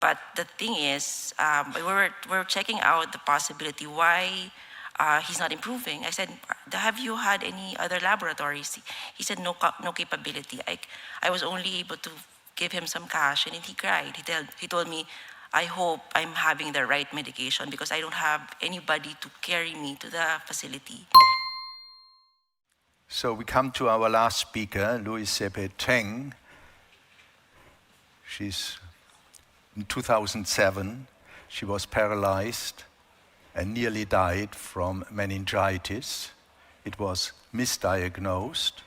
But the thing is, we were checking out the possibility why he's not improving. I said, have you had any other laboratories? He said, no capability. I was only able to give him some cash, and then he cried. He told me, I hope I'm having the right medication because I don't have anybody to carry me to the facility. So we come to our last speaker, Eloisa Zepeda-Teng. In 2007, she was paralyzed and nearly died from meningitis. It was misdiagnosed,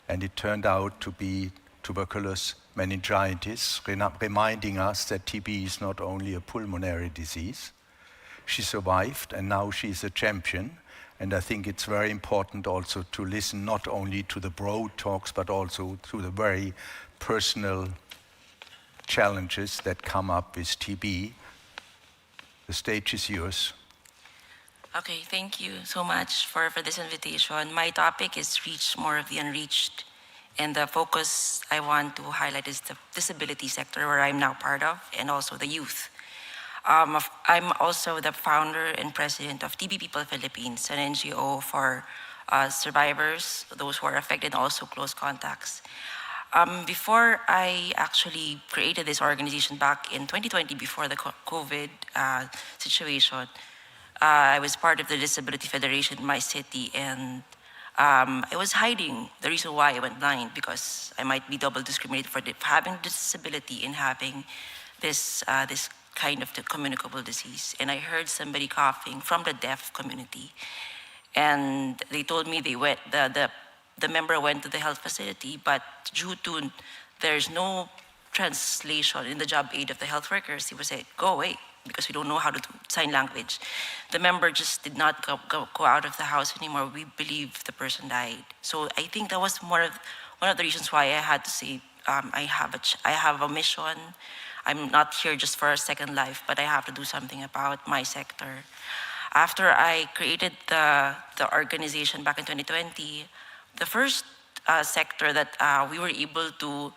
and it turned out to be tuberculosis meningitis, reminding us that TB is not only a pulmonary disease. She survived, and now she's a champion. And I think it's very important also to listen not only to the broad talks, but also to the very personal challenges that come up with TB. The stage is yours. Okay, thank you so much for this invitation. My topic is reach more of the unreached. And the focus I want to highlight is the disability sector, where I'm now part of, and also the youth. I'm also the founder and president of TB People Philippines, an NGO for survivors, those who are affected, and also close contacts. Before I actually created this organization back in 2020, before the COVID situation, I was part of the Disability Federation in my city, and I was hiding the reason why I went blind, because I might be double discriminated for having disability and having this kind of the communicable disease. And I heard somebody coughing from the deaf community, and they told me the member went to the health facility, but due to there's no translation in the job aid of the health workers, he was said, go away, because we don't know how to do sign language. The member just did not go out of the house anymore. We believe the person died. So I think that was one of the reasons why I had to say, I have a mission. I'm not here just for a second life, but I have to do something about my sector. After I created the organization back in 2020, the first sector that we were able to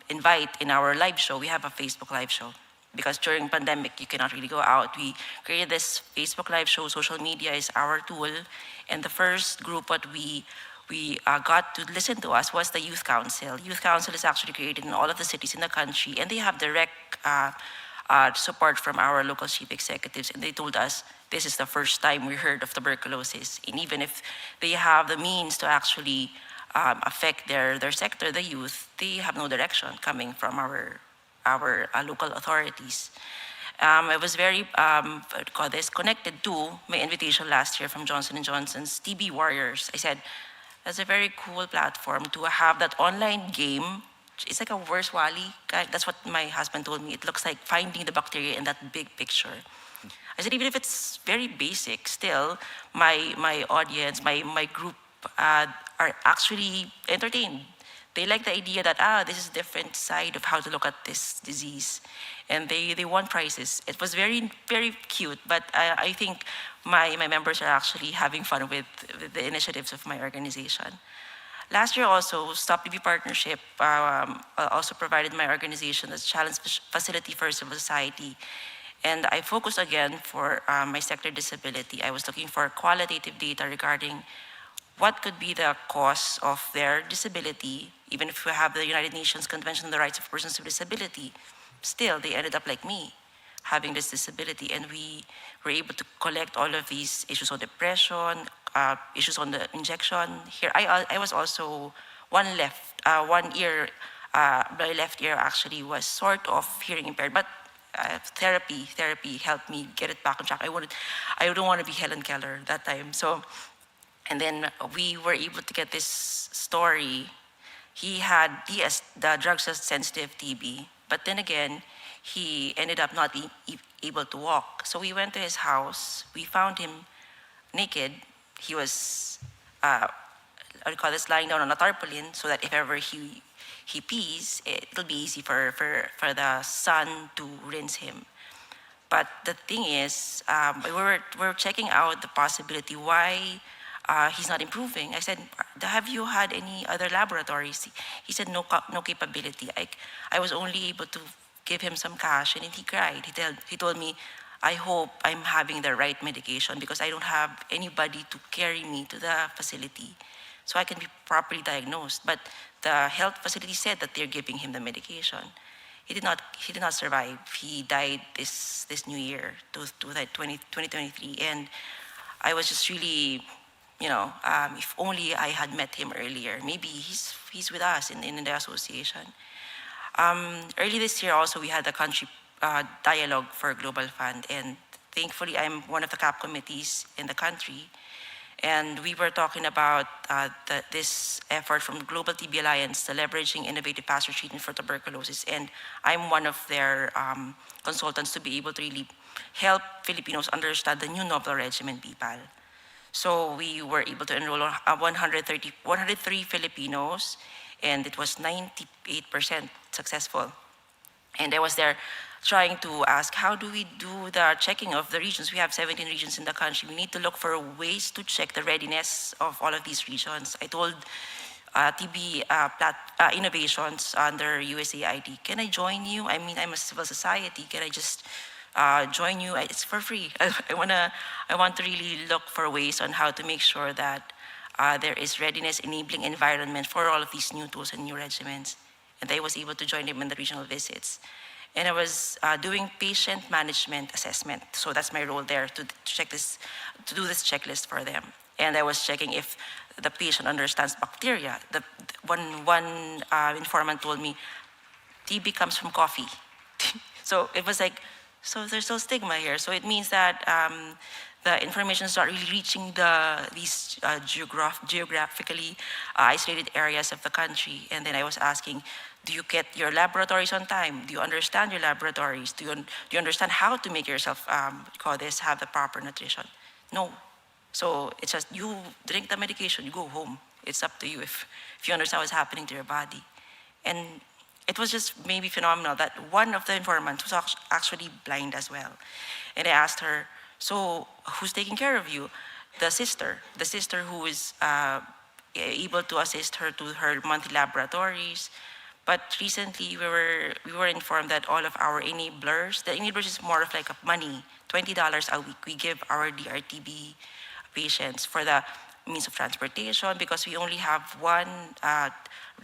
invite in our live show, we have a Facebook live show, because during pandemic, you cannot really go out. We created this Facebook live show. Social media is our tool. And the first group that we got to listen to us was the Youth Council. Youth Council is actually created in all of the cities in the country, and they have direct support from our local chief executives. And they told us, this is the first time we heard of tuberculosis. And even if they have the means to actually affect their sector, the youth, they have no direction coming from our local authorities. I was very connected to my invitation last year from Johnson & Johnson's TB Warriors. I said, that's a very cool platform to have that online game. It's like a Where's Wally? That's what my husband told me. It looks like finding the bacteria in that big picture. I said, even if it's very basic, still, my audience, my group are actually entertained. They like the idea that, this is a different side of how to look at this disease. And they won prizes. It was very, very cute, but I think my members are actually having fun with the initiatives of my organization. Last year also, Stop TB Partnership also provided my organization the challenge facility for civil society. And I focused again for my sector disability. I was looking for qualitative data regarding what could be the cause of their disability. Even if we have the United Nations Convention on the Rights of Persons with Disability, still they ended up like me, having this disability. And we were able to collect all of these issues on depression, issues on the injection. Here, I was also one ear, my left ear actually was sort of hearing impaired, but therapy helped me get it back on track. I don't want to be Helen Keller that time. So, and then we were able to get this story. He had DS, the drug-sensitive TB, but then again, he ended up not able to walk. So we went to his house. We found him naked. He was, lying down on a tarpaulin, so that if ever he pees, it'll be easy for the sun to rinse him. But the thing is, we were checking out the possibility why he's not improving. I said, have you had any other laboratories? He said, no capability. I was only able to give him some cash, and then he cried. He told me, I hope I'm having the right medication because I don't have anybody to carry me to the facility so I can be properly diagnosed. But the health facility said that they're giving him the medication. He did not survive. He died this new year, 2023. And I was just really, if only I had met him earlier. Maybe he's with us in the association. Early this year also, we had a country dialogue for Global Fund, and thankfully I'm one of the CAP committees in the country. And we were talking about this effort from Global TB Alliance, the leveraging innovative faster treatment for tuberculosis. And I'm one of their consultants to be able to really help Filipinos understand the new novel regimen, BPAL. So we were able to enroll 103 Filipinos, and it was 98% successful. And I was there trying to ask, how do we do the checking of the regions? We have 17 regions in the country. We need to look for ways to check the readiness of all of these regions. I told TB Innovations under USAID, can I join you? I mean, I'm a civil society. Can I just join you? It's for free. I want to really look for ways on how to make sure that there is readiness enabling environment for all of these new tools and new regimens. And I was able to join them in the regional visits. And I was doing patient management assessment. So that's my role there, to do this checklist for them. And I was checking if the patient understands bacteria. One informant told me, TB comes from coffee. So it was like, so there's still stigma here. So it means that the information is not really reaching these geographically isolated areas of the country. And then I was asking, do you get your laboratories on time? Do you understand your laboratories? Do you understand how to make yourself have the proper nutrition? No. So it's just, you drink the medication, you go home. It's up to you if you understand what's happening to your body. And it was just maybe phenomenal that one of the informants was actually blind as well. And I asked her, so who's taking care of you? The sister who is able to assist her to her monthly laboratories. But recently we were informed that all of our enablers, the enablers is more of like a money, $20 a week we give our DRTB patients for the means of transportation, because we only have one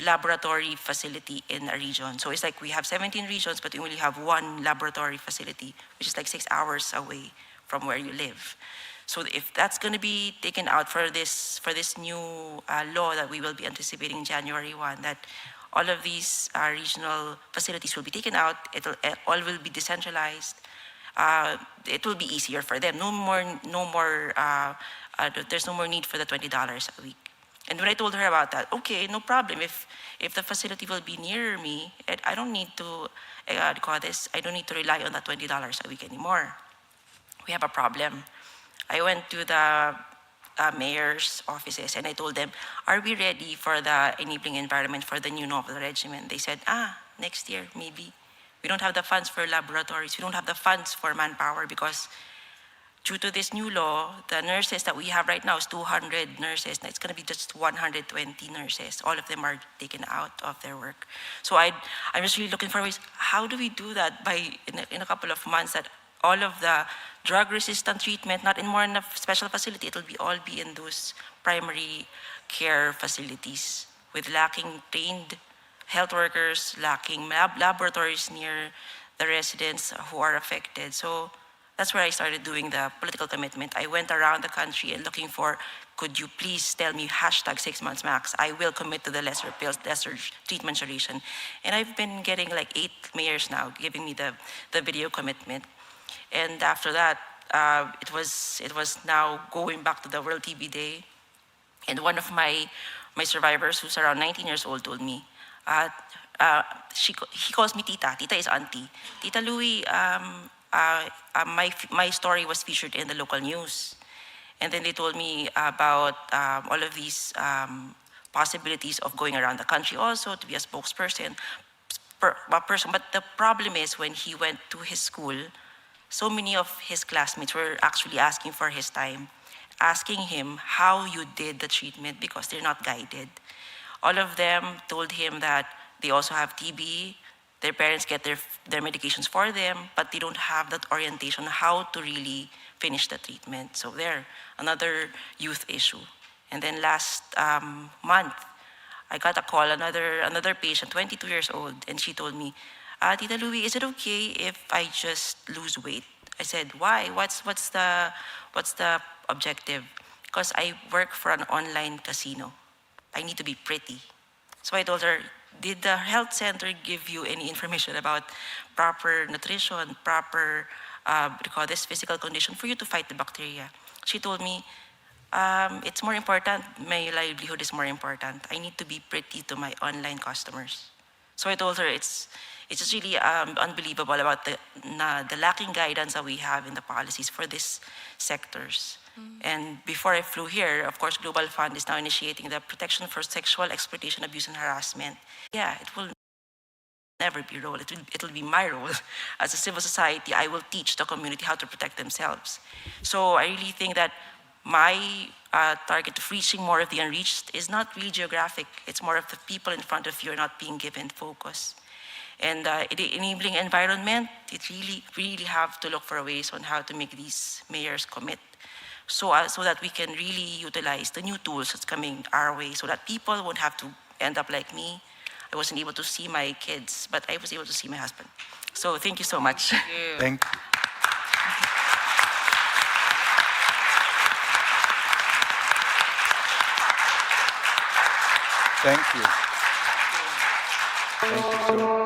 laboratory facility in a region. So it's like we have 17 regions, but we only have one laboratory facility, which is like 6 hours away from where you live. So if that's going to be taken out for this new law that we will be anticipating January 1, that all of these regional facilities will be taken out, all will be decentralized. It will be easier for them. There's no more need for the $20 a week. And when I told her about that, okay, no problem. If the facility will be near me, I don't need to I don't need to rely on that $20 a week anymore. We have a problem. I went to the mayor's offices and I told them, are we ready for the enabling environment for the new novel regimen? They said, next year, maybe. We don't have the funds for laboratories. We don't have the funds for manpower because due to this new law, the nurses that we have right now is 200 nurses. It's going to be just 120 nurses. All of them are taken out of their work. So I'm just really looking for ways, how do we do that in a couple of months, that all of the drug-resistant treatment, not in a special facility, it'll all be in those primary care facilities with lacking trained health workers, lacking laboratories near the residents who are affected. So that's where I started doing the political commitment. I went around the country and looking for, could you please tell me #6 months max? I will commit to the lesser pills, lesser treatment duration. And I've been getting like 8 mayors now giving me the video commitment. And after that, it was now going back to the World TB Day. And one of my survivors, who's around 19 years old, told me, he calls me Tita. Tita is auntie. Tita Louie, my story was featured in the local news. And then they told me about all of these possibilities of going around the country also to be a spokesperson. But the problem is, when he went to his school, so many of his classmates were actually asking for his time, asking him how you did the treatment because they're not guided. All of them told him that they also have TB, Their parents get their medications for them, but they don't have that orientation on how to really finish the treatment. So there, another youth issue. And then last month, I got a call, another patient, 22 years old, and she told me, Tita Louie, is it okay if I just lose weight? I said, why? What's the objective? Because I work for an online casino. I need to be pretty. So I told her, did the health center give you any information about proper nutrition, proper, what do you call this, physical condition for you to fight the bacteria? She told me, it's more important, my livelihood is more important. I need to be pretty to my online customers. So I told her it's just really unbelievable about the lacking guidance that we have in the policies for these sectors. And before I flew here, of course, Global Fund is now initiating the protection for sexual exploitation, abuse, and harassment. Yeah, it will never be role. It will be my role. As a civil society, I will teach the community how to protect themselves. So I really think that my target of reaching more of the unreached is not really geographic. It's more of the people in front of you are not being given focus. And the enabling environment, it really have to look for ways on how to make these mayors commit. So that we can really utilize the new tools that's coming our way so that people won't have to end up like me. I wasn't able to see my kids, but I was able to see my husband. So thank you so much. Thank you. Thank you so much.